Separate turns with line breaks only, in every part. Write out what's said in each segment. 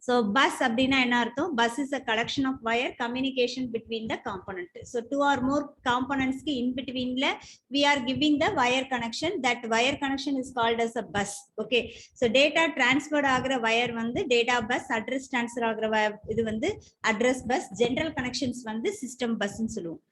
So bus அப்படினா என்ன அர்த்தம்? Bus is a collection of wire communication between the component. So two or more components ki in between la we are giving the wire connection. That wire connection is called as a bus. Okay. So data transferred ஆகுற wire வந்து data bus, address transfer ஆகுற இது வந்து address bus, general connections வந்து system bus ன்னு சொல்லுவோம்.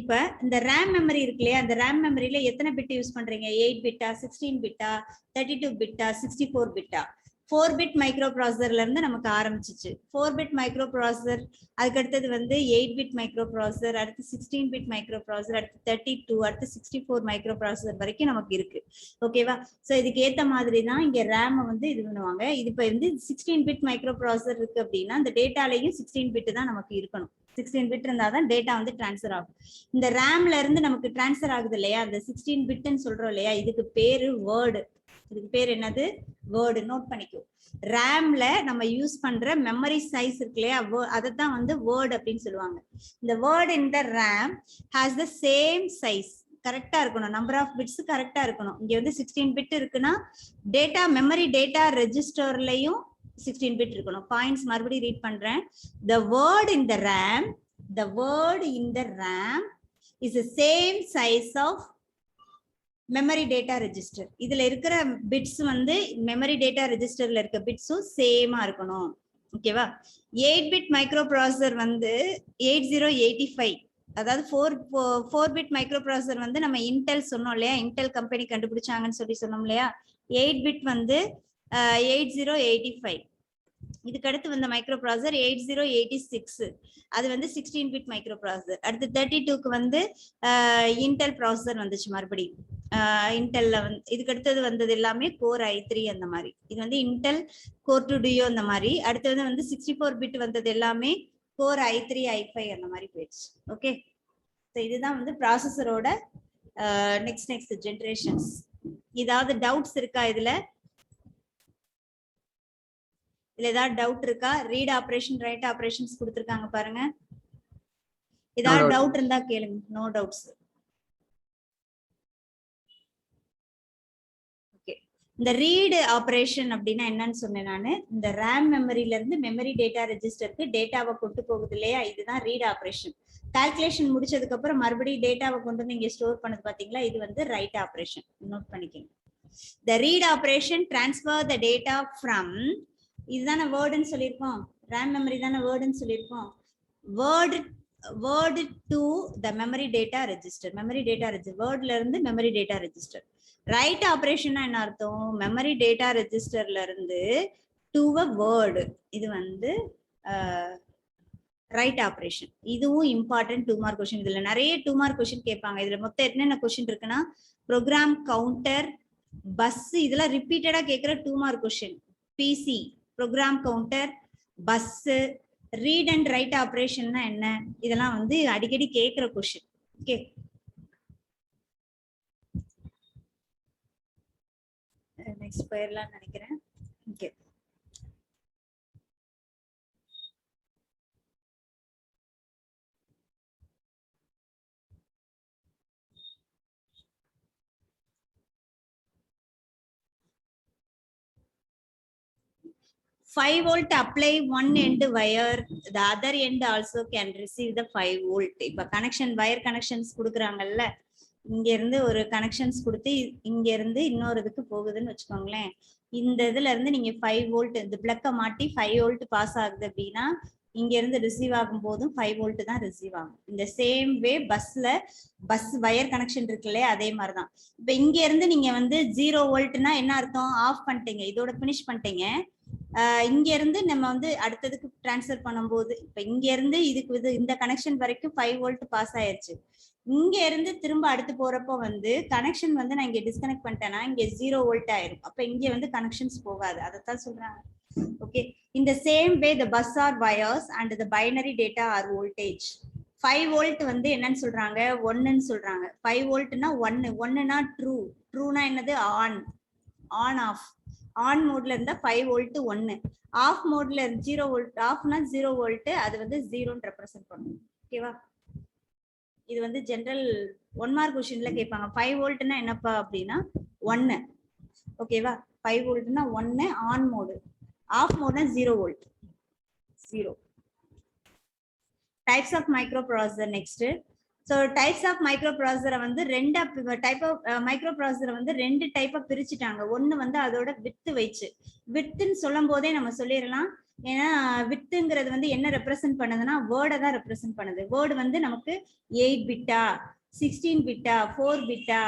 இப்ப இந்த RAM மெமரி இருக்கு இல்லையா, அந்த RAM மெமரியில எத்தனை பிட் யூஸ் பண்றீங்க? 8 பிட்டா, 16 பிட்டா, 32 பிட்டா, 64 பிட்டா? 4 பிட் மைக்ரோ ப்ராசஸர்ல இருந்து நமக்கு ஆரம்பிச்சிச்சு. 4 பிட் மைக்ரோ ப்ராசஸர், அதுக்கு அடுத்தது வந்து 8 பிட் மைக்ரோ ப்ராசஸர், அடுத்து 16 பிட் மைக்ரோ ப்ராசஸர், அடுத்து 32, அடுத்து 64 மைக்ரோ ப்ராசஸர் வரைக்கும் நமக்கு இருக்கு. ஓகேவா? சோ இதுக்கு ஏத்த மாதிரி தான் இங்க RAM வந்து இது பண்ணுவாங்க. இது இப்ப வந்து 16 பிட் மைக்ரோ ப்ராசஸர் இருக்கு அப்படின்னா அந்த டேட்டாலையும் 16 பிட் தான் நமக்கு இருக்கணும். 16 பிட் இருந்தாதான் டேட்டா வந்து டிரான்ஸ்ஃபர் ஆகும். இந்த ரேம்ல இருந்து நமக்கு டிரான்ஸ்ஃபர் ஆகுது இல்லையா, அந்த 16 பிட்னு சொல்றோம் இல்லையா, இதுக்கு பேரு வேர்டு. இதுக்கு பேர் என்னது? வேர்டு. நோட் பண்ணிக்கோ. ரேம்ல நம்ம யூஸ் பண்ற மெமரி சைஸ் இருக்கு இல்லையா, அதைத்தான் வந்து வேர்டு அப்படின்னு சொல்லுவாங்க. இந்த word in the RAM has the same size. கரெக்டா இருக்கணும், நம்பர் ஆஃப் பிட்ஸ் கரெக்டா இருக்கணும். இங்க வந்து 16 பிட் இருக்குன்னா டேட்டா மெமரி டேட்டா ரெஜிஸ்டர்லயும் 16 பிட் இருக்கணும். பாயிண்ட்ஸ் மறுபடியும் ரீட் பண்றேன். The word in the RAM, the word in the RAM is the same size of memory data register. இதுல இருக்கிற பிட்ஸ் வந்து மெமரி டேட்டா ரெஜிஸ்டர்ல இருக்க பிட்ஸும் சேமா இருக்கணும். ஓகேவா? 8 பிட் மைக்ரோ ப்ராசஸர் வந்து 8085, அதாவது 4 பிட் மைக்ரோ ப்ராசஸர் வந்து நம்ம இன்டெல் சொன்னோம் இல்லையா, இன்டெல் கம்பெனி கண்டுபிடிச்சாங்கன்னு சொல்லி சொன்னோம் இல்லையா. 8 பிட் வந்து 8085. இதுக்கு அடுத்து வந்த மைக்ரோ ப்ராசஸர் 8086, அது வந்து 16 பிட் மைக்ரோ ப்ராசஸர். அடுத்து 32க்கு வந்து இன்டெல் ப்ராசஸர் வந்துச்சு மறுபடியும். இன்டெல்ல வந்து இதுக்கு அடுத்தது வந்தது எல்லாமே கோர் i3 அந்த மாதிரி. இது வந்து இன்டெல் கோர் 2 டியோ அந்த மாதிரி. அடுத்தது வந்து 64 பிட் வந்தது எல்லாமே கோர் i3 i5 அந்த மாதிரி போயிடுச்சு. ஓகே. ஸோ இதுதான் வந்து ப்ராசஸரோட நெக்ஸ்ட் ஜென்ரேஷன்ஸ். ஏதாவது டவுட்ஸ் இருக்கா இதுல? ஏதாவது டவுட் இருக்கா? ரீட் ஆபரேஷன், ரைட் ஆபரேஷன்ஸ் கொடுத்திருக்காங்க பாருங்க. ஏதாவது டவுட் இருந்தா கேளுங்க. No doubts. ஓகே. இந்த ரீட் ஆபரேஷன் அப்படின்னா என்னன்னு சொன்னேன் நானு. இந்த RAM மெமரியில இருந்து மெமரி டேட்டா ரெஜிஸ்டருக்கு டேட்டாவை கொண்டு போகுது இல்லையா, இதுதான் ரீட் ஆபரேஷன். கால்குலேஷன் முடிச்சதுக்கு அப்புறம் மறுபடியும் டேட்டாவை கொண்டு வந்து இங்க ஸ்டோர் பண்ணது பாத்தீங்களா, இது வந்து ரைட் ஆபரேஷன். நோட் பண்ணிக்கங்க. The read operation transfer the data from, இதுதான வேர்டுன்னு சொல்லியிருக்கோம், RAM மெமரி தானே வேர்டுன்னு சொல்லியிருக்கோம். Word to the memory data register. Memory data register, வேர்ட்ல இருந்து மெமரி டேட்டா ரெஜிஸ்டர். ரைட் ஆபரேஷன்னா என்ன அர்த்தம்? மெமரி டேட்டா ரெஜிஸ்டர்ல இருந்து டு அ வேர்டு. இது வந்து ரைட் ஆபரேஷன். இதுவும் இம்பார்ட்டன்ட் 2 மார்க் கொஸ்டின். இதுல நிறைய 2 மார்க் கொஸ்டின் கேட்பாங்க. இதுல மொத்தம் என்னென்ன கொஸ்டின் இருக்குன்னா, ப்ரோக்ராம் கவுண்டர், பஸ், இதெல்லாம் ரிப்பீட்டடா கேட்கிற 2 mark question. PC, program counter, bus, read and write ஆபரேஷன்னா என்ன, இதெல்லாம் வந்து அடிக்கடி கேட்கிற கொஸ்டின். ஓகே. நெக்ஸ்ட் போயிடலாம்னு நினைக்கிறேன். Okay. Five volt apply one end wire, the other end also can receive the 5 volt. இப்ப கனெக்ஷன் வயர் கனெக்ஷன்ஸ் கொடுக்குறாங்கல்ல, இங்க இருந்து ஒரு கனெக்ஷன்ஸ் கொடுத்து இங்க இருந்து இன்னொரு இதுக்கு போகுதுன்னு வச்சுக்கோங்களேன். இந்த இதுல இருந்து நீங்க 5 வோல்ட் இந்த பிளக்க மாட்டி 5 வோல்ட் பாஸ் ஆகுது அப்படின்னா இங்க இருந்து ரிசீவ் ஆகும் போதும் 5 வோல்ட் தான் ரிசீவ் ஆகும். இந்த same way bus wire connection இருக்குல்லையே, அதே மாதிரிதான். இப்ப இங்க இருந்து நீங்க வந்து 0 வோல்ட்னா என்ன அர்த்தம்? ஆஃப் பண்ணிட்டீங்க, இதோட பினிஷ் பண்ணிட்டீங்க. இங்க இருந்து நம்ம வந்து அடுத்ததுக்கு டிரான்ஸ்ஃபர் பண்ணும்போது இப்ப இங்க இருந்து இதுக்கு இந்த கனெக்ஷன் வரைக்கும் 5 வோல்ட் பாஸ் ஆயிருச்சு. இங்க இருந்து திரும்ப அடுத்து போறப்போ வந்து கனெக்ஷன் வந்து நான் இங்க டிஸ்கனெக்ட் பண்ணிட்டேன்னா இங்க 0 வோல்ட் ஆயிரும். அப்ப இங்க வந்து கனெக்ஷன்ஸ் போகாது, அதைத்தான் சொல்றாங்க. Okay. In the same way the bus are wires and the binary data are voltage. 5 volt வந்து என்னன்னு சொல்றாங்க? 1ன்னு சொல்றாங்க. 5 வோல்ட்னா 1னா ட்ரூ. ட்ரூனா என்னது? On off. ஆன் மோட்ல இருந்தா 5 வோல்ட் 1, ஆஃப் மோட்ல 0 வோல்ட், ஆஃப்னா 0 வோல்ட், அது வந்து 0ன்னு ரெப்ரசன்ட் பண்ணும். ஓகேவா? இது வந்து ஜெனரல் 1 மார்க் क्वेश्चनல கேட்பாங்க. 5 வோல்ட்னா என்னப்பா அப்படின்னா 1. ஓகேவா? 5 வோல்ட்னா 1 ஆன் மோட், ஆஃப் மோட்னா 0 volt. 0. Types of microprocessor next. So types of microprocessor வந்து ரெண்டு டைப் ஆஃப் மைக்ரோப்ராசஸரை வந்து ரெண்டு டைப்பா பிரிச்சுட்டாங்க. ஒன்னு வந்து அதோட வித்து வச்சு, வித்துன்னு சொல்லும் போதே நம்ம சொல்லிடலாம். ஏன்னா வித்துங்கிறது வந்து என்ன ரெப்ரசென்ட் பண்ணுதுன்னா வேர்டை தான் ரெப்ரசென்ட் பண்ணுது. வேர்டு வந்து நமக்கு 8 பிட்டா, 16 பிட்டா, 4 பிட்டா,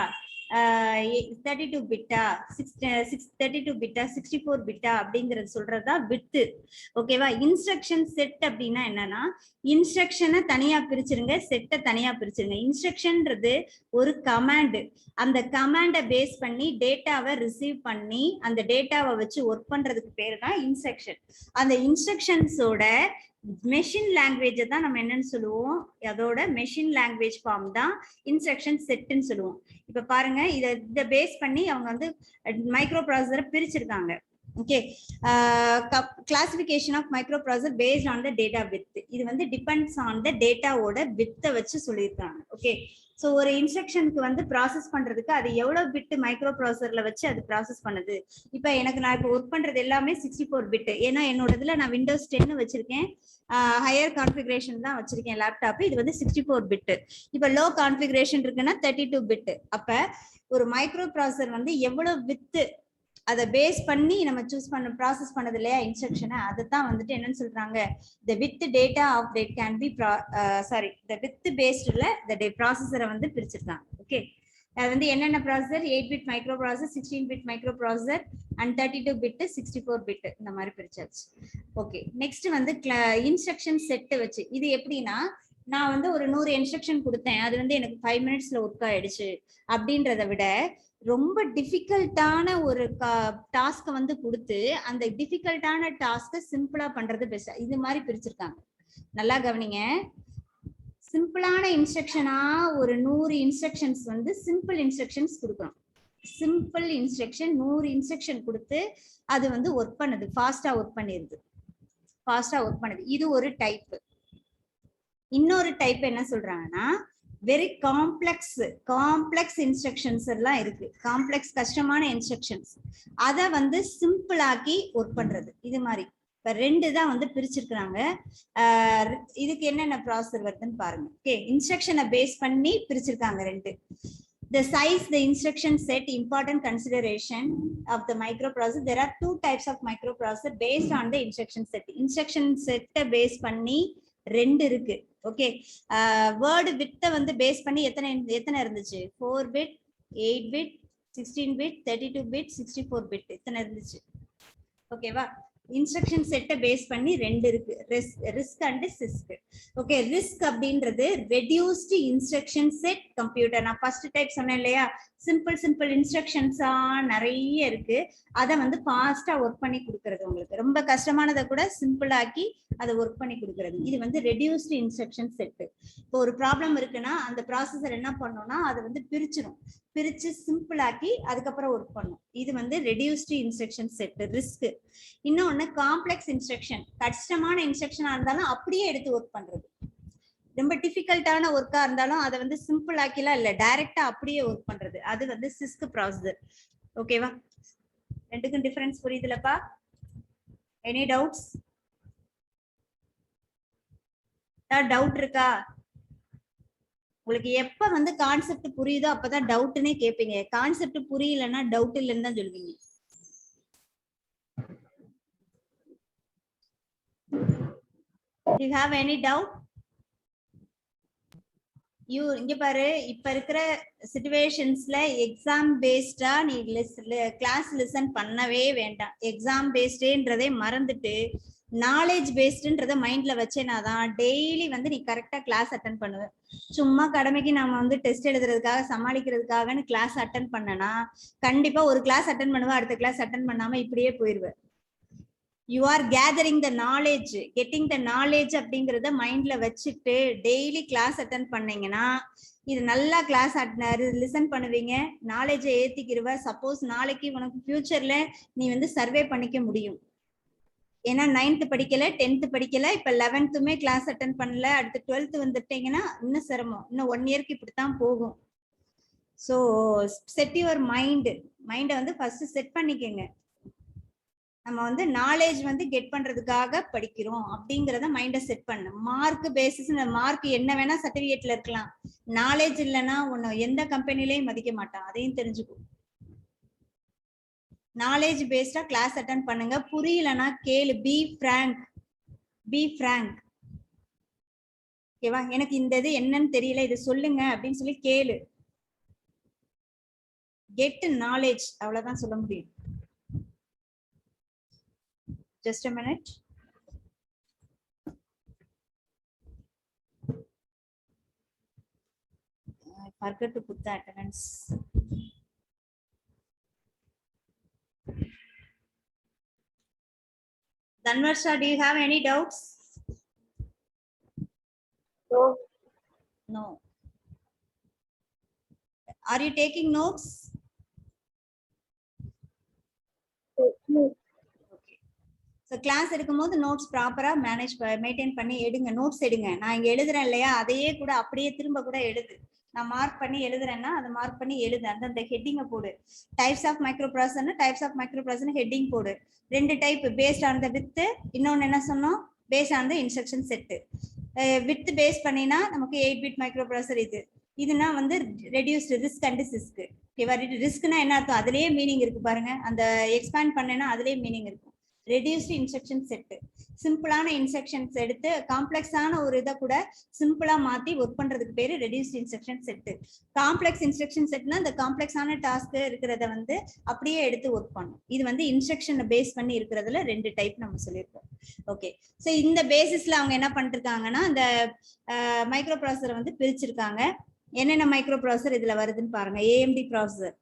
32 பிட்டா, 32 பிட்டா, 64 பிட்டா அப்படிங்கறது சொல்றதா வித்து. ஓகேவா? இன்ஸ்ட்ரக்ஷன் செட் அப்படின்னா என்னன்னா, இன்ஸ்ட்ரக்ஷனை தனியா பிரிச்சிருங்க, செட்டை தனியா பிரிச்சிருங்க. இன்ஸ்ட்ரக்ஷன்ன்றது ஒரு கமாண்ட். அந்த கமாண்டை பேஸ் பண்ணி டேட்டாவை ரிசீவ் பண்ணி அந்த டேட்டாவை வச்சு ஒர்க் பண்றதுக்கு பேரு தான் இன்ஸ்ட்ரக்ஷன். அந்த இன்ஸ்ட்ரக்ஷன்ஸோட மெஷின் லாங்குவேஜ் தான் நம்ம என்னன்னு சொல்லுவோம், அதோட மெஷின் லாங்குவேஜ் ஃபார்ம் தான் இன்ஸ்ட்ரக்ஷன் செட்னு சொல்லுவோம். இப்ப பாருங்க, இத பேஸ் பண்ணி அவங்க வந்து மைக்ரோ ப்ராசஸரை பிரிச்சிருக்காங்க. Okay, classification of micro processor based on the data width. இது வந்து டிபெண்ட்ஸ் ஆன் த டேட்டாவோட வித்தை வச்சு சொல்லியிருக்காங்க. ஓகே, ஸோ ஒரு இன்ஸ்ட்ரக்ஷனுக்கு வந்து ப்ராசஸ் பண்றதுக்கு அது எவ்வளவு பிட் மைக்ரோ ப்ராசஸர்ல வச்சு அது ப்ராசஸ் பண்ணுது. இப்போ நான் இப்போ ஒர்க் பண்றது எல்லாமே 64 பிட். ஏன்னா என்னோட இதுல நான் விண்டோஸ் 10 வச்சிருக்கேன், ஹையர் கான்ஃபிகரேஷன் தான் வச்சிருக்கேன் லேப்டாப். இது வந்து 64 பிட். இப்போ லோ கான்ஃபிகரேஷன் இருக்குன்னா 32 பிட். அப்ப ஒரு மைக்ரோ ப்ராசஸர் வந்து எவ்வளவு வித்து அதை பேஸ் பண்ணி நம்ம சூஸ் பண்ண ப்ராசஸ் பண்ணது இல்லையா இன்ஸ்ட்ரக்ஷனை, அதை தான் வந்துட்டு என்னன்னு சொல்றாங்க, the with data of that can be the with based the ப்ராசஸரை வந்து பிரிச்சிருக்காங்க. ஓகே, அது வந்து என்னென்ன processor, 8 bit micro processor, 16 bit micro processor and 32 bit, 64 bit, இந்த மாதிரி பிரிச்சாச்சு. ஓகே, நெக்ஸ்ட் வந்து இன்ஸ்ட்ரக்ஷன் செட் வச்சு. இது எப்படின்னா, நான் வந்து ஒரு 100 இன்ஸ்ட்ரக்ஷன் கொடுத்தேன், அது வந்து எனக்கு 5 மினிட்ஸ்ல ஒர்க் ஆயிடுச்சு அப்படின்றத விட ரொம்ப டிஃபிகல்ட்டான ஒரு டாஸ்கை வந்து கொடுத்து அந்த டிஃபிகல்ட்டான டாஸ்கை சிம்பிளா பண்றது பெஸ்ட். இது மாதிரி பிரிச்சிருக்காங்க. நல்லா கவனிங்க. சிம்பிளான இன்ஸ்ட்ரக்ஷனா ஒரு 100 இன்ஸ்ட்ரக்ஷன்ஸ் வந்து சிம்பிள் இன்ஸ்ட்ரக்ஷன்ஸ் கொடுக்கணும். சிம்பிள் இன்ஸ்ட்ரக்ஷன் 100 இன்ஸ்ட்ரக்ஷன் கொடுத்து அது வந்து ஒர்க் பண்ணுது, ஃபாஸ்டா ஒர்க் பண்ணிருது, ஃபாஸ்டா ஒர்க் பண்ணுது. இது ஒரு டைப். இன்னொரு டைப் என்ன சொல்றாங்கன்னா, வெரி காம்ப்ளெக்ஸ் இன்ஸ்ட்ரக்ஷன்ஸ் எல்லாம் இருக்கு, காம்ப்ளெக்ஸ் கஷ்டமான இன்ஸ்ட்ரக்ஷன்ஸ், அதை வந்து சிம்பிள் ஆக்கி ஒர்க் பண்றது. இது மாதிரி இப்ப ரெண்டு தான் வந்து பிரிச்சிருக்கிறாங்க. இதுக்கு என்னென்ன ப்ராசஸர் வருதுன்னு பாருங்க. ஓகே, இன்ஸ்ட்ரக்ஷனை பேஸ் பண்ணி பிரிச்சிருக்காங்க ரெண்டு. The size, the instruction set, important consideration of the microprocessor. There are two types of microprocessor based on the instruction set. Instruction set base பண்ணி ரெண்டு இருக்கு. ஓகே, வேர்டு வித்தை வந்து பேஸ் பண்ணி எத்தனை இருந்துச்சு, 4 bit, 8 bit, 16 bit, 32 bit, 64 bit, இத்தனை இருந்துச்சு. ஓகேவா? இன்ஸ்ட்ரக்ஷன் செட்டை பேஸ் பண்ணி ரெண்டு இருக்கு, risk and CISC. Okay, risk அப்படின்றது ரெடியூஸ்டு இன்ஸ்ட்ரக்ஷன் செட் கம்ப்யூட்டர். நான் ஃபர்ஸ்ட் டைப் சொன்னேன் இல்லையா, சிம்பிள் இன்ஸ்ட்ரக்ஷன்ஸா நிறைய இருக்கு, அதை வந்து ஃபாஸ்டா ஒர்க் பண்ணி கொடுக்கறது. உங்களுக்கு ரொம்ப கஷ்டமானதை கூட சிம்பிள் ஆக்கி அதை ஒர்க் பண்ணி கொடுக்கறது. இது வந்து ரெடியூஸ்டு இன்ஸ்ட்ரக்ஷன் செட். இப்போ ஒரு ப்ராப்ளம் இருக்குன்னா அந்த ப்ராசஸர் என்ன பண்ணோம்னா அதை வந்து பிரிச்சு சிம்பிள் ஆக்கி அதுக்கப்புறம் ஒர்க் பண்ணும். இது வந்து ரெடியூஸ்டு இன்ஸ்ட்ரக்ஷன் செட், ரிஸ்க். இன்னொன்னு காம்ப்ளெக்ஸ் இன்ஸ்ட்ரக்ஷன், கஷ்டமான இன்ஸ்ட்ரக்ஷனா இருந்தாலும் அப்படியே எடுத்து ஒர்க் பண்றது. ரொம்ப டிஃபிகல்ட்டான ஒர்க்கா இருந்தாலும் அதை வந்து சிம்பிள் ஆக்கிலாம் இல்ல, டைரக்டா அப்படியே ஒர்க் பண்றது. அது வந்து சிஸ்க் ப்ராசஸர். ஓகேவா? ரெண்டுக்கும் டிஃபரன்ஸ் புரியுதுலப்பா? Any doubts? டவுட் இருக்கா உங்களுக்கு? எப்ப வந்து கான்செப்ட் புரியுதோ அப்பதான் டவுட்னே கேட்பீங்க. கான்செப்ட் புரியலன்னா டவுட் இல்லைன்னு தான் சொல்வீங்க. You have any doubt? இங்க பாரு, இப்ப இருக்கிற சிச்சுவேஷன்ஸ்ல எக்ஸாம் பேஸ்டா நீ கிளாஸ் லிசன் பண்ணவே வேண்டாம். எக்ஸாம் பேஸ்டேன்றதே மறந்துட்டு நாலேஜ் பேஸ்டுன்றத மைண்ட்ல வச்சேனாதான் டெய்லி வந்து நீ கரெக்டா கிளாஸ் அட்டன் பண்ணுவ. சும்மா கடமைக்கு நாம வந்து டெஸ்ட் எழுதுறதுக்காக சமாளிக்கிறதுக்காகன்னு கிளாஸ் அட்டன் பண்ணனா கண்டிப்பா ஒரு கிளாஸ் அட்டன் பண்ணுவ, அடுத்த கிளாஸ் அட்டன் பண்ணாம இப்படியே போயிருவ. You are gathering the knowledge, getting the knowledge அப்படிங்கறத மைண்ட்ல வச்சுட்டு டெய்லி கிளாஸ் அட்டன் பண்ணீங்கன்னா இது நல்லா கிளாஸ் லிசன் பண்ணுவீங்க, நாலேஜை ஏத்திக்கிருவ. சப்போஸ் நாளைக்கு உனக்கு ஃபியூச்சர்ல நீ வந்து சர்வே பண்ணிக்க முடியும். ஏன்னா 9th படிக்கல, 10th படிக்கல, இப்ப 11th கிளாஸ் அட்டன் பண்ணல, அடுத்து 12th வந்துட்டீங்கன்னா இன்னும் சிரமம். இன்னும் 1 இயர்க்கு இப்படித்தான் போகும். ஸோ செட் யுவர் மைண்டை வந்து ஃபர்ஸ்ட் செட் பண்ணிக்கங்க. நம்ம வந்து நாலேஜ் வந்து கெட் பண்றதுக்காக படிக்கிறோம் அப்படிங்கறத மைண்ட செட் பண்ணு. மார்க் பேசிஸ், மார்க் என்ன வேணா சர்டிபிகேட்ல இருக்கலாம், நாலேஜ் இல்லைன்னா உன்னை எந்த கம்பெனிலையும் மதிக்க மாட்டான், அதையும் தெரிஞ்சுக்கோ. நாலேஜ் பேஸ்டா கிளாஸ் அட்டெண்ட் பண்ணுங்க. புரியலன்னா கேளு. Be frank, be frank. ஓகேவா? எனக்கு இந்த இது என்னன்னு தெரியல, இது சொல்லுங்க அப்படின்னு சொல்லி கேளு. கெட் நாலேஜ், அவ்வளவுதான் சொல்ல முடியும். Just a minute. I forgot to put the attendance. Dhanvarsha, do you have any doubts?
No.
No. Are you taking notes?
No.
So class எடுக்கும்போது நோட்ஸ் ப்ராப்பரா மெயின்டைன் பண்ணி எடுங்க. நோட்ஸ் எடுங்க. நான் இங்க எழுதுறேன் இல்லையா, அதையே கூட அப்படியே திரும்ப கூட எழுது. நான் மார்க் பண்ணி எழுதுறேன்னா அதை மார்க் பண்ணி எழுது. அந்த ஹெட்டிங்கை போடு. டைப்ஸ் ஆஃப் மைக்ரோ ப்ராசஸர்னா types of micro processor heading போடு. 2 type, based on the width, இன்னொன்னு என்ன சொன்னோம், based on the instruction set. Width base பண்ணினா நமக்கு 8 பிட் மைக்ரோ ப்ராசஸர் இது. இதுனா வந்து ரெடியூஸ்டு ரிஸ்க் அண்ட் சிஸ்க். ஓகேவா? ரிஸ்க்னா என்ன அர்த்தம், அதுலயே மீனிங் இருக்கு பாருங்க. அந்த எக்ஸ்பேண்ட் பண்ணேன்னா அதுலயே மீனிங் இருக்கும். ரெடியூஸ்டு இன்ஸ்ட்ரக்ஷன் செட், சிம்பிளான இன்ஸ்ட்ரக்ஷன்ஸ் எடுத்து காம்ப்ளெக்ஸான ஒரு இதை கூட சிம்பிளா மாத்தி ஒர்க் பண்றதுக்கு பேரு reduced instruction set. Complex instruction செட்னா இந்த காம்ப்ளெக்ஸான டாஸ்க் இருக்கிறத வந்து அப்படியே எடுத்து ஒர்க் பண்ணும். இது வந்து இன்ஸ்ட்ரக்ஷனை பேஸ் பண்ணி இருக்கிறதுல 2 டைப் நம்ம சொல்லியிருக்கோம். ஓகே, ஸோ இந்த பேசிஸ்ல அவங்க என்ன பண்ணிருக்காங்கன்னா இந்த மைக்ரோ ப்ராசஸரை வந்து பிரிச்சிருக்காங்க. என்னென்ன மைக்ரோ ப்ராசஸர் இதுல வருதுன்னு பாருங்க. ஏஎம்டி ப்ராசஸர்,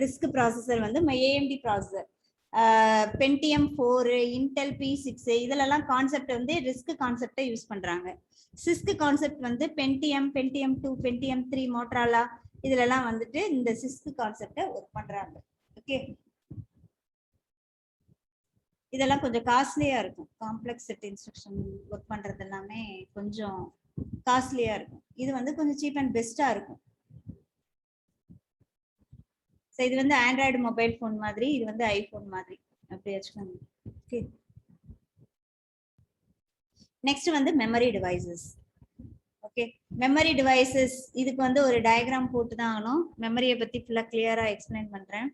ரிஸ்க் ப்ராசஸர் வந்து ஏஎம்டி ப்ராசஸர், பென்டிஎம் 4, இன்டெல் P6, இதுலலாம் கான்செப்ட் வந்து ரிஸ்க் கான்செப்டை யூஸ் பண்றாங்க. சிஸ்க் கான்செப்ட் வந்து பென்டிஎம் 2, பென்டிஎம் 3, மோட்ராலா, இதுலலாம் வந்துட்டு இந்த சிஸ்க் கான்செப்டை ஒர்க் பண்றாங்க. ஓகே, இதெல்லாம் கொஞ்சம் காஸ்ட்லியா இருக்கும். காம்ப்ளெக்ஸ் செட் இன்ஸ்ட்ரக்ஷன் ஒர்க் பண்றது எல்லாமே கொஞ்சம் காஸ்ட்லியா இருக்கும். இது வந்து கொஞ்சம் சீப் அண்ட் பெஸ்டா இருக்கும். இது வந்து ஆண்ட்ராய்டு மொபைல் போன் மாதிரி, இது வந்து ஐபோன் மாதிரி, அப்படி வச்சுக்கோங்க. ஓகே, நெக்ஸ்ட் வந்து memory devices. Okay, memory devices இதுக்கு வந்து ஒரு டயக்ராம் போட்டு தான் ஆகணும். மெமரியை பத்தி ஃபுல்லா கிளியரா எக்ஸ்பிளைன் பண்றேன்.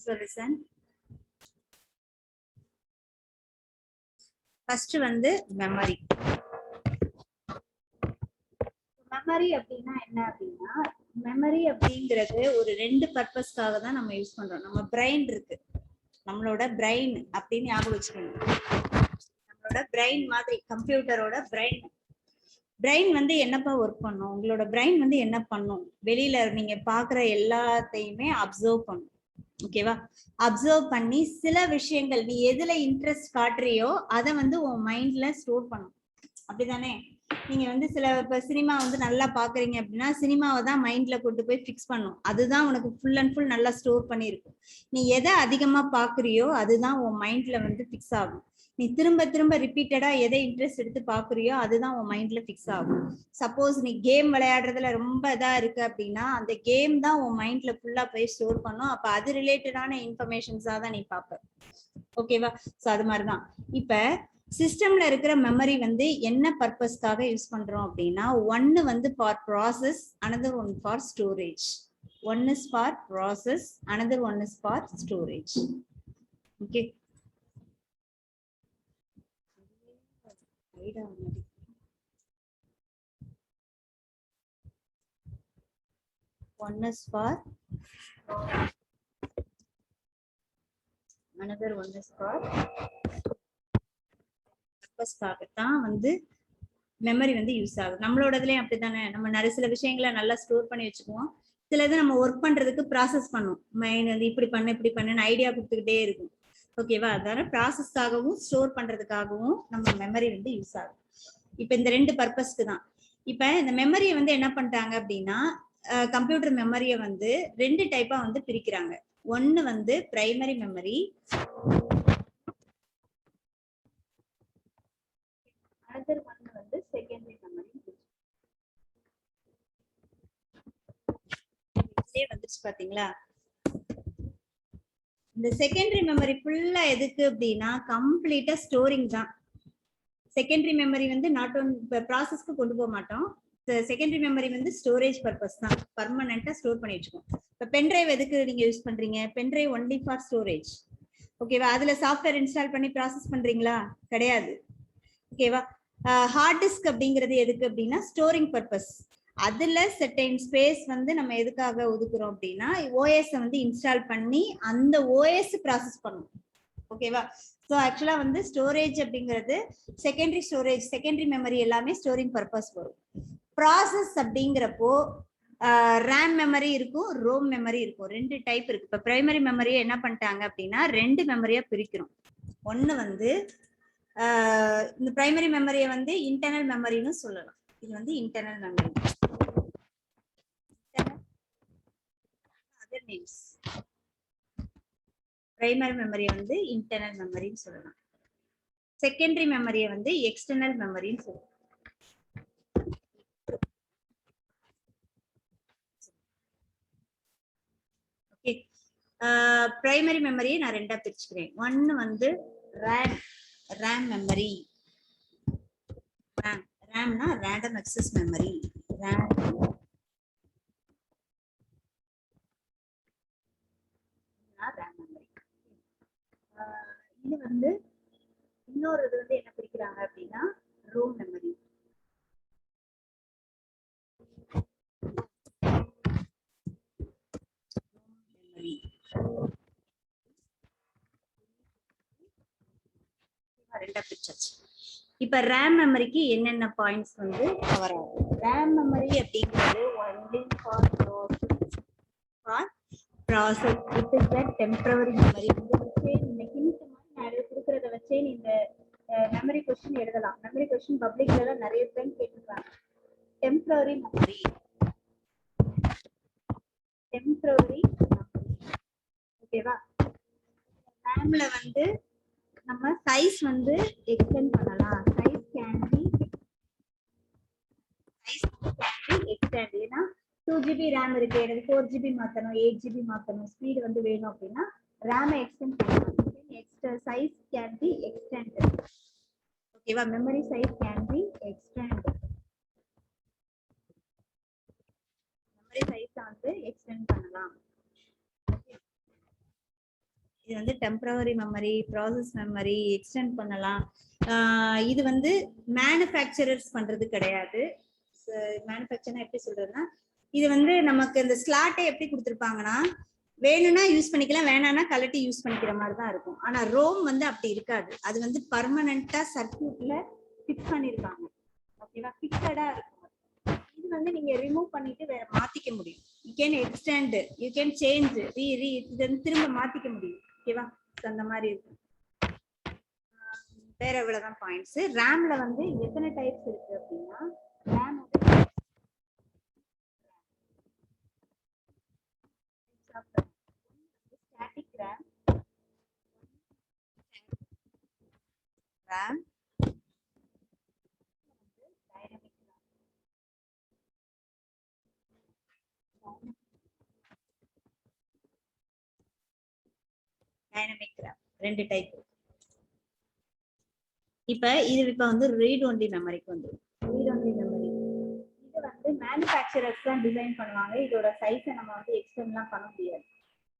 So listen. First வந்து மெமரி. மெமரி அப்படின்னா என்ன அப்படின்னா, மெமரி அப்படிங்கிறது ஒரு 2 பர்பஸ்க்காக தான் நம்ம யூஸ் பண்றோம். நம்ம பிரெயின் இருக்கு, நம்மளோட பிரெயின் அப்படின்னு ஞாபகம் வச்சுக்கணும். நம்மளோட பிரெயின் மாதிரி கம்ப்யூட்டரோட பிரெயின். பிரெயின் வந்து என்னப்பா ஒர்க் பண்ணும், உங்களோட பிரெயின் வந்து என்ன பண்ணும், வெளியில நீங்க பாக்குற எல்லாத்தையுமே அப்சர்வ் பண்ணும். ஓகேவா? அப்சர்வ் பண்ணி சில விஷயங்கள் நீ எதுல இன்ட்ரெஸ்ட் காட்டுறியோ அதை வந்து உன் மைண்ட்ல ஸ்டோர் பண்ணும். அப்படிதானே? நீங்க வந்து சில இப்ப சினிமா வந்து நல்லா பாக்குறீங்க அப்படின்னா சினிமாவை தான் மைண்ட்ல கொண்டு போய் பிக்ஸ் பண்ணும். அதுதான் உனக்கு ஃபுல் அண்ட் ஃபுல் நல்லா ஸ்டோர் பண்ணிருக்கும். நீ எதை அதிகமா பாக்குறியோ அதுதான் உன் மைண்ட்ல வந்து பிக்ஸ் ஆகும். நீ திரும்ப திரும்ப ரிப்பீட்டடா எதை இன்ட்ரெஸ்ட் எடுத்து பாக்குறியோ அதுதான் உன் மைண்ட்ல பிக்ஸ் ஆகும். சப்போஸ் நீ கேம் விளையாடுறதுல ரொம்ப இதா இருக்கு அப்படின்னா அந்த கேம் தான் உன் மைண்ட்ல ஃபுல்லா போய் ஸ்டோர் பண்ணும். அப்ப அது ரிலேட்டடான இன்ஃபர்மேஷன்ஸா தான் நீ பாப்ப. ஓகேவா? சோ அது மாதிரிதான் இப்ப சிஸ்டம்ல இருக்கிற மெமரி வந்து என்ன பர்பஸ்க்காக யூஸ் பண்றோம் அப்படின்னா, ஒன்னு வந்து for process, another one for storage. One is for process, another one is for storage. Okay. One is for, another one is for பர்பஸ்க்காகத்தான் வந்து மெமரி வந்து யூஸ் ஆகுது. நம்மளோடதுலயும் அப்படித்தானே, நம்ம சில விஷயங்களை நல்லா ஸ்டோர் பண்ணி வச்சுக்குவோம். சிலது நம்ம ஒர்க் பண்றதுக்கு ப்ராசஸ் பண்ணும். மைண்ட் வந்து இப்படி பண்ண இப்படி பண்ணுன்னு ஐடியா கொடுத்துக்கிட்டே இருக்கும். ஓகேவா? அதனால ப்ராசஸ்க்காகவும் ஸ்டோர் பண்றதுக்காகவும் நம்ம மெமரி வந்து யூஸ் ஆகும். இப்ப இந்த ரெண்டு பர்பஸ்க்கு தான். இப்ப இந்த மெமரியை வந்து என்ன பண்றாங்க அப்படின்னா, கம்ப்யூட்டர் மெமரியை வந்து ரெண்டு டைப்பா வந்து பிரிக்கிறாங்க. ஒன்னு வந்து பிரைமரி மெமரி, அதர் ஒன் வந்து செகண்டரி மெமரி. இதே வந்துச்சு பாத்தீங்களா? இந்த செகண்டரி மெமரி ஃபுல்லா எதுக்கு அப்படின்னா கம்ப்ளீட்டா ஸ்டோரிங் தான். செகண்டரி மெமரி வந்து நாட் ஒன் ப்ராசஸ்க்கு கொண்டு போக மாட்டோம். செகண்டரி மெமரி வந்து ஸ்டோரேஜ் பர்பஸ் தான், பர்மனண்டா ஸ்டோர் பண்ணி வச்சுக்கோம். இப்போ பென்ட்ரைவ் எதுக்கு நீங்க யூஸ் பண்றீங்க? Pen drive only for storage. ஓகேவா? அதுல சாஃப்ட்வேர் இன்ஸ்டால் பண்ணி ப்ராசஸ் பண்றீங்களா? கிடையாது. ஓகேவா? ஹார்ட் டிஸ்க் அப்படிங்கிறது எதுக்கு அப்படின்னா ஸ்டோரிங் பர்பஸ். அதுல செர்டைன் ஸ்பேஸ் வந்து நம்ம எதுக்காக ஒதுக்குறோம் அப்படின்னா ஓஎஸ் வந்து இன்ஸ்டால் பண்ணி அந்த ஓஎஸ் ப்ராசஸ் பண்ணும். ஓகேவா? ஸோ ஆக்சுவலா வந்து ஸ்டோரேஜ் அப்படிங்கிறது செகண்டரி ஸ்டோரேஜ், செகண்டரி மெமரி எல்லாமே ஸ்டோரிங் பர்பஸ் வரும். ப்ராசஸ் அப்படிங்கிறப்போ ரேம் மெமரி இருக்கும், ரோம் மெமரி இருக்கும். ரெண்டு டைப் இருக்கு. இப்போ பிரைமரி மெமரியை என்ன பண்ணிட்டாங்க அப்படின்னா ரெண்டு மெமரியா பிரிக்கிறோம். ஒன்னு வந்து இந்த பிரைமரி மெமரியை வந்து இன்டர்னல் மெமரின்னு சொல்லலாம். இது வந்து internal memory. Other names primary மெமரியை வந்து இன்டர்னல் மெமரின்னு சொல்லலாம். செகண்டரி மெமரியை வந்து எக்ஸ்டர்னல் மெமரின்னு சொல்லலாம். ஓகே, பிரைமரி மெமரியை நான் ரெண்டா பிரிச்சுக்கிறேன். ஒன்னு வந்து ரேம் மெமரி. ரேம்னா ரேண்டம் அக்சஸ் மெமரி. இது வந்து இன்னொரு இது வந்து என்ன பிரிக்கிறாங்க அப்படின்னா ரோம் மெமரி. ரெண்டா பிரிச்சாச்சு. இப்ப ரேம் மெமரிக்கு என்னென்ன பாயிண்ட்ஸ் வந்து கவர் ஆகும்? ரேம் மெமரி அப்படிங்கிறது only for process. It is the temporary memory. இதை வச்சே நீங்க ஹிண்ட் மாதிரி நிறைய கொடுக்கறத வச்சே நீங்க மெமரி கொஸ்டின் எழுதலாம். மெமரி கொஸ்டின் பப்ளிக்ல எல்லாம் நிறைய டைம் கேட்டிருக்காங்க. டெம்பரரி மெமரி, டெம்பரரி ஓகேவா? ரேம்ல வந்து நம்ம சைஸ் வந்து எக்ஸ்டெண்ட் பண்ணலாம். Size can be extend. ஏன்னா 2GB ரேம் இருக்கு, எனக்கு 4GB மாத்தணும், 8GB மாத்தணும், ஸ்பீடு வந்து வேணும் அப்படின்னா ரேமை எக்ஸ்டெண்ட் பண்ணலாம். Extra size can be extend. ஓகேவா? Memory size can be extend. Memory size வந்து எக்ஸ்டெண்ட் பண்ணலாம். இது வந்து temporary memory, process memory extend பண்ணலாம். இது வந்து மேனுஃபேக்சரர்ஸ் பண்றது கிடையாது. மேனுஃபேக்சர்னா எப்படி சொல்றதுன்னா, இது வந்து நமக்கு இந்த ஸ்லாட்டை எப்படி கொடுத்துருப்பாங்கன்னா வேணும்னா யூஸ் பண்ணிக்கலாம், வேணாம்னா கலட்டி யூஸ் பண்ணிக்கிற மாதிரி தான் இருக்கும். ஆனா ரோம் வந்து அப்படி இருக்காது. அது வந்து பர்மனண்டா சர்க்யூட்ல ஃபிக்ஸ் பண்ணிருக்காங்க. ஓகேவா? ஃபிக்ஸடா இருக்கும். இது வந்து நீங்க ரிமூவ் பண்ணிட்டு வேற மாத்திக்க முடியும். You can extend, you can change, இது வந்து திரும்ப மாத்திக்க முடியும். ஓகேவா? அந்த மாதிரி இருக்கும். வேற எவ்வளவுதான் பாயிண்ட்ஸ். ரேம்ல வந்து எத்தனை டைப்ஸ் இருக்கு அப்படின்னா RAM static RAM, RAM dynamic RAM, ரெண்டு டைப். இப்ப வந்து ரீட் ஒன்லி மெமரிக்கு வந்து ரீட் ஒன்லி மெமரி இது வந்து மேனுஃபேக்சரர்ஸ் தான் டிசைன் பண்ணுவாங்க. இதோட சைஸை நம்ம வந்து எக்ஸ்டெண்ட்லாம் பண்ண முடியாது.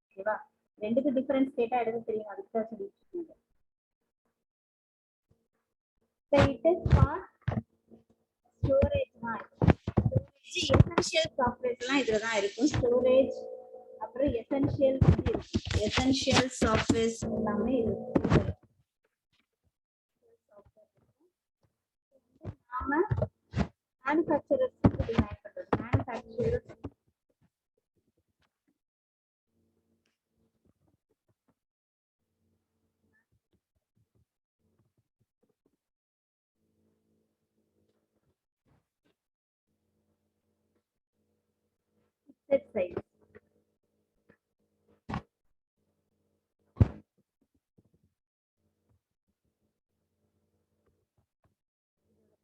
ஓகேவா? ரெண்டுக்கு டிஃபரன்ஸ் கேட்டா எடுக்க தெரியும். அதுக்கு தான் சொல்லிட்டு இருக்கேன். It is for storage. Essential சாஃப்ட்வேர்ஸ்லாம் இதுல தான் இருக்கும். ஸ்டோரேஜ் அப்புறம் எசென்ஷியல் வந்து இருக்கும். எசென்ஷியல் சாஃப்ட்வேர்ஸ் எல்லாமே இருக்கும். நாம மேனுஃபேக்சரர்ஸ் டிசைன் பண்றது. Manufacturers set size.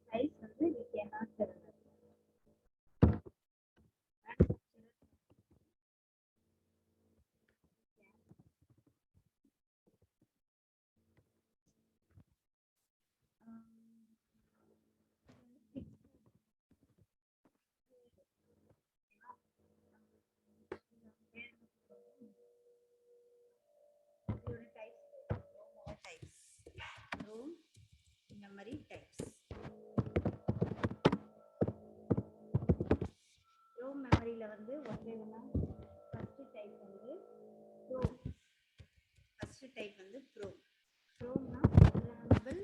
Size வந்து we cannot tell. Room memory types. Room memory ல வந்து ஒற்றைனா first type வந்து pro. First type வந்து pro. Pro னா programmable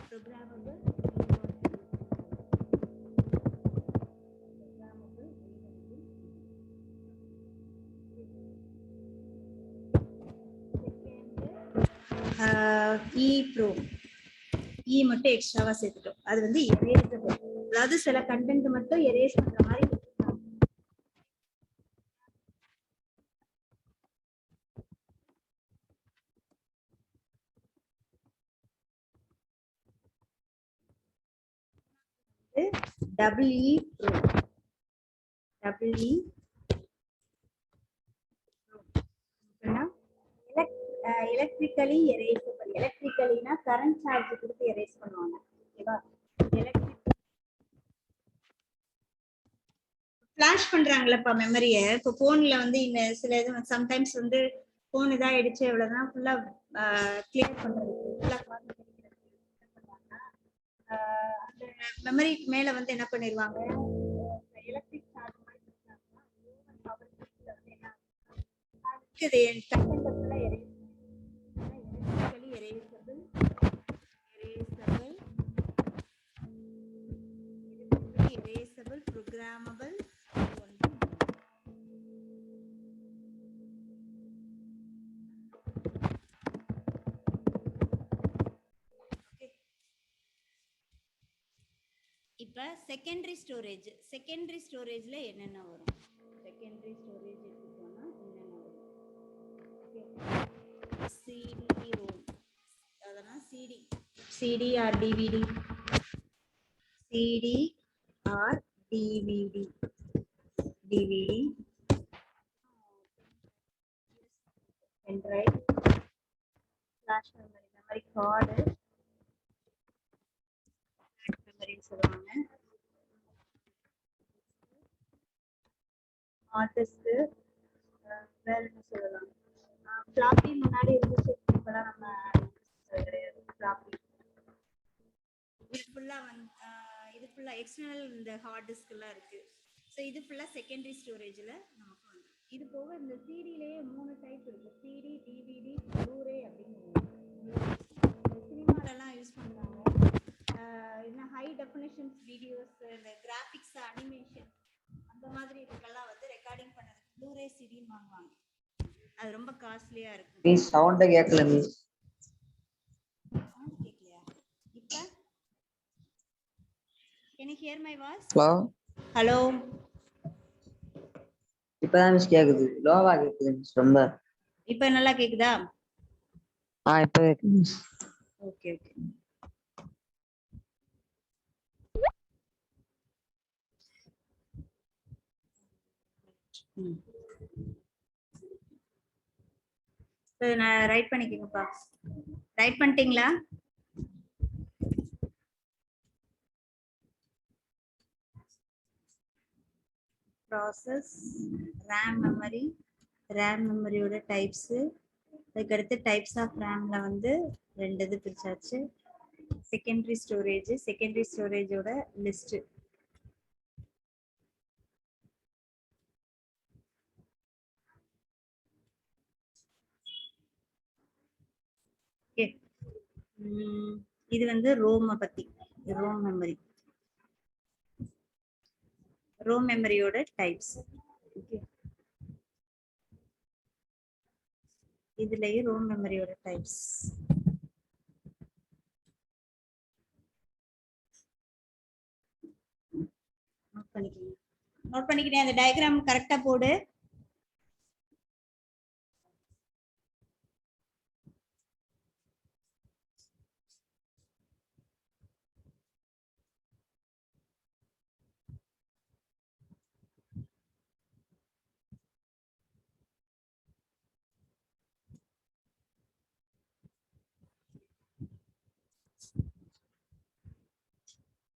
programmable E pro. E மட்டும் எக்ஸ்ட்ராவா சேர்த்துட்டோம். அது வந்து erasable. அதாவது சில கண்டென்ட் மட்டும் erase பண்ற மாதிரி double E pro. Double E pro. Electrically erasable. எலக்ட்ரிக்கலினா கரண்ட் சார்ஜ் கொடுத்து erase பண்ணுவாங்க. ஓகேவா? ஃபிளாஷ் பண்றாங்களப்பா மெமரிய. இப்போ போன்ல வந்து இந்த சில இது சம்டைம்ஸ் வந்து போன் இதா ஆயிடுச்சு எவ்வளவுதான் ஃபுல்லா கிளியர் பண்றது ஃபுல்லா அந்த மெமரிக்கு மேல வந்து என்ன பண்ணிடுவாங்க எலக்ட்ரிக் சார்ஜ் மாதிரி erasable programmable இப்ப செகண்டரி ஸ்டோரேஜ்ல என்னென்ன வரும் செகண்டரி ஸ்டோரேஜ் எடுத்துட்டோம்னா என்னென்ன வரும் சிடி ரோம் அதனா CD R DVD CD R DVD pen drive flash memory card சொல்லுவாங்க ஆர்டிஸ்ட் வேற என்ன சொல்லலாம் ஃபிளாப்பி முன்னாடி இருந்துச்சு இப்பலாம் நம்ம கிடையாது ஃபிளாப்பி இது ஃபுல்லா இது ஃபுல்லா எக்ஸ்டர்னல் இந்த ஹார்ட் டிஸ்க் எல்லாம் இருக்கு ஸோ இது ஃபுல்லா செகண்டரி ஸ்டோரேஜ்ல நமக்கு வந்து இது போக இந்த சிடிலேயே 3 டைப் இருக்கு சிடி டிவிடி ப்ளூரே அப்படின்னு சினிமாலெல்லாம் யூஸ் பண்றாங்க இன்னும் ஹை டெஃபினிஷன்ஸ் வீடியோஸ் இந்த கிராஃபிக்ஸ் அனிமேஷன் அந்த மாதிரி இதுக்கெல்லாம் வந்து ரெக்கார்டிங் பண்ணதுக்கு ப்ளூரே சிடின்னு வாங்குவாங்க அது ரொம்ப காஸ்ட்லியா இருக்கு
மீஸ் சவுண்ட் கேட்கல மீஸ்
கேட்கலையா இப்ப can you hear my voice
hello
hello
இப்பதான் மிஸ் கேக்குது லோவா கேக்குது மிஸ் ரொம்ப
இப்ப நல்லா கேக்குதா
இப்ப கேக்குது மிஸ்
ஓகே ஓகே நான் ரைட் பண்ணிக்கோங்கப்பா ரைட் பண்ணிட்டீங்களா ப்ராசஸ் ரேம் மெமரியோட டைப்ஸ் அதுக்கடுத்து டைப்ஸ் ஆஃப் ரேம்ல வந்து 2 இது பிரிச்சாச்சு செகண்டரி ஸ்டோரேஜோட லிஸ்ட் ஓகே இது வந்து ரோம் மெமரியோட டைப்ஸ் ஓகே இதுலயே ரோம் மெமரியோட டைப்ஸ் நோட் பண்ணிக்கோங்க நோட் பண்ணிக்கிட்டேன். அந்த டயக்ராம் கரெக்டா போடு.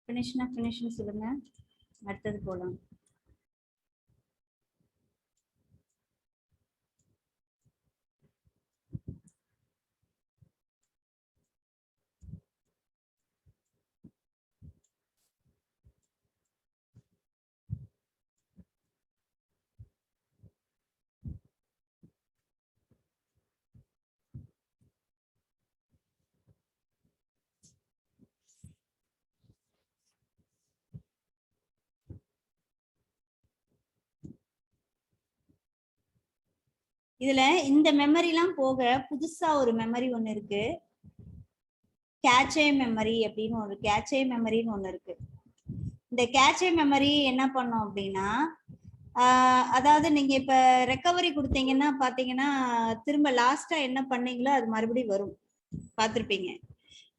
ஃபினிஷ்னு சொல்லுங்க. அடுத்தது போலாம். இதுல இந்த மெமரிலாம் போக புதுசா ஒரு மெமரி ஒண்ணு இருக்கு. கேட்சே மெமரி அப்படின்னு ஒரு கேட்சே மெமரின்னு ஒண்ணு இருக்கு. இந்த கேட்சே மெமரி என்ன பண்ணோம் அப்படின்னா, அதாவது நீங்க இப்ப ரெக்கவரி கொடுத்தீங்கன்னா பாத்தீங்கன்னா திரும்ப லாஸ்டா என்ன பண்ணீங்களோ அது மறுபடியும் வரும், பார்த்திருப்பீங்க.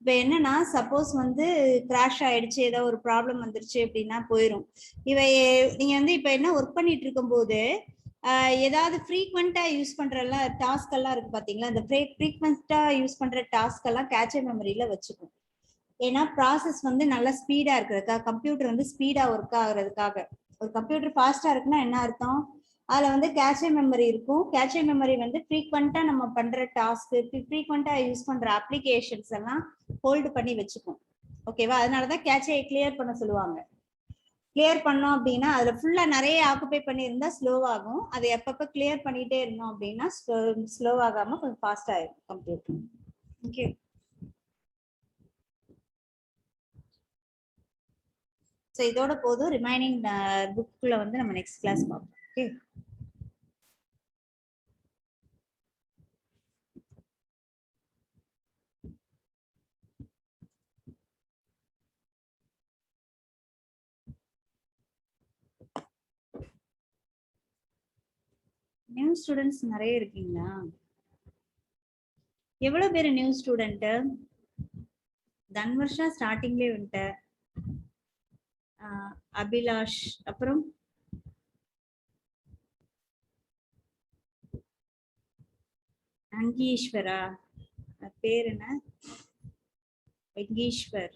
இப்ப என்னன்னா சப்போஸ் வந்து கிராஷ் ஆயிடுச்சு, ஏதோ ஒரு ப்ராப்ளம் வந்துருச்சு அப்படின்னா போயிடும். நீங்க வந்து இப்ப என்ன ஒர்க் பண்ணிட்டு இருக்கும் போது ஏதாவது ஃப்ரீக்வெண்டா யூஸ் பண்ற டாஸ்க் எல்லாம் இருக்கு பாத்தீங்களா, இந்த ஃப்ரீக்வெண்டா யூஸ் பண்ற டாஸ்க் எல்லாம் கேட்சே மெமரியில வச்சுக்கும். ஏன்னா ப்ராசஸ் வந்து நல்லா ஸ்பீடா இருக்கிறதுக்காக, கம்ப்யூட்டர் வந்து ஸ்பீடா ஒர்க் ஆகுறதுக்காக. ஒரு கம்ப்யூட்டர் ஃபாஸ்டா இருக்குன்னா என்ன அர்த்தம், அதுல வந்து கேட்சே மெமரி இருக்கும். கேட்சே மெமரி வந்து ஃப்ரீக்வெண்டா நம்ம பண்ற டாஸ்க், ஃப்ரீக்வெண்டா யூஸ் பண்ற அப்ளிகேஷன்ஸ் எல்லாம் ஹோல்டு பண்ணி வச்சுக்கும். ஓகேவா? அதனாலதான் கேட்சே கிளியர் பண்ண சொல்லுவாங்க. கிளியர் பண்ணோம் அப்படின்னா அதுல ஃபுல்லா நிறைய ஆக்குபை பண்ணியிருந்தா ஸ்லோவாகும். அதை எப்பப்ப கிளியர் பண்ணிட்டே இருந்தோம் அப்படின்னா ஸ்லோவாகாம கொஞ்சம் ஃபாஸ்ட் ஆயிடும் கம்ப்யூட்டர். ஓகே. ஸோ இதோட போதும். ரிமைனிங் புக்குள்ள வந்து நம்ம நெக்ஸ்ட் கிளாஸ் பார்ப்போம். ஓகே. நியூ ஸ்டூடெண்ட்ஸ் நிறைய இருக்கீங்களா? எவ்வளவு பேர் நியூ ஸ்டூடெண்ட்? தன்வர்ஷா ஸ்டார்டிங்லேயே வந்துட்ட. அபிலாஷ், அப்புறம் அங்கீஸ்வரா, பேர் என்ன? வெங்கீஸ்வர்.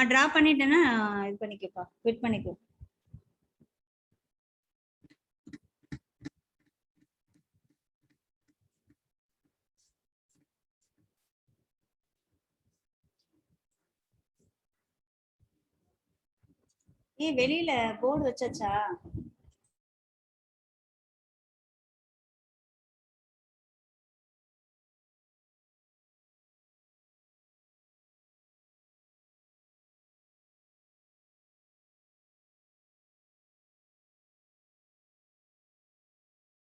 டிரா பண்ணிட்டேன்னா இது பண்ணிக்கப்பா, குவிட் பண்ணிக்கோ. வெளியில போர்டு வச்சாச்சா?